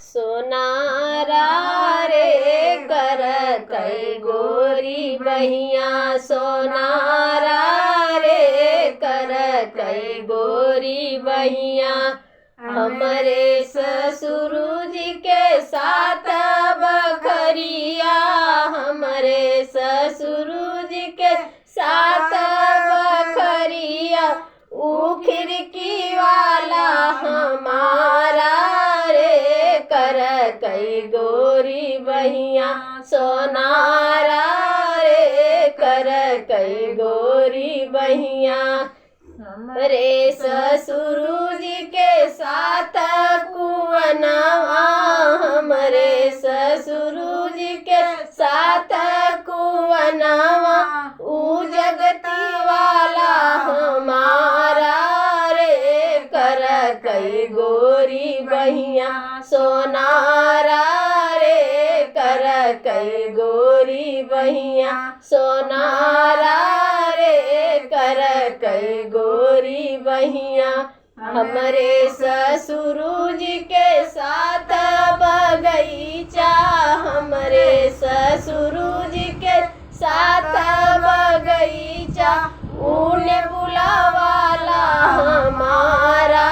सोनारा रे कर कई गोरी बहिया, सोनारा रे कर कई गोरी बहिया। हमरे ससुर जी के साथ बखरिया, हमरे ससुर जी के साथ बखरिया। ऊ खिड़की वाला हमारा रे कर कई गोरी बहिया, सोनारा रे कर कई गोरी बहिया। हमरे ससुर जी के साथ कुवनवा, हमरे ससुर जी के साथ कुवनवा। ऊ जगती वाला हमारा रे कर कई गोरी बहिया, सोनारा रे कर कई गोरी बहिया, सोनारा रे कर कई गोरी बहिया। हमरे ससुर जी के साथ बगीचा, हमरे ससुर जी के साथ बगीचा। ऊने बुलावाला हमारा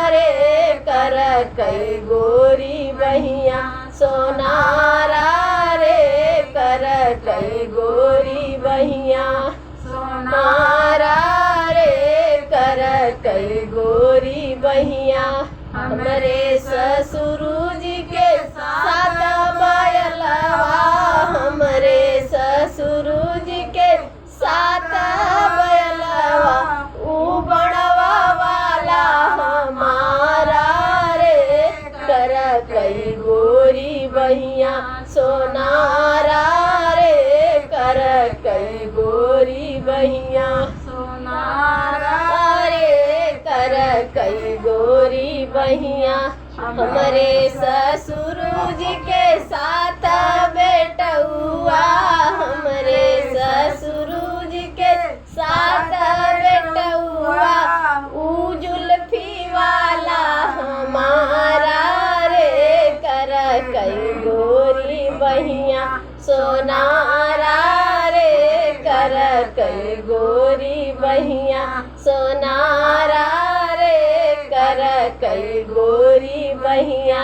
रे कर कई गोरी बहिया, सोनारा रे कर कई गोरी बहिया, सोनारा रे कर कई गोरी बहिया। हमरे ससुर जी के साथ बयलवा, हमरे ससुर जी के साथ बयलवा। ऊ बड़वा वाला हमारा रे कर कई गोरी बहिया, सोनारा रे कर कई गोरी बहिया, सोनारा रे कर कई गोरी बहिया। हमरे ससुर जी के साथ बेटुआ, हमरे ससुर जी के साथ बेटुआ। ऊ जुल्फी वाला हमारा रे कर कई गोरी बहिया, सोनारा रे कर कई गोरी बहिया, सोनारा रे कर कई गोरी बहिया।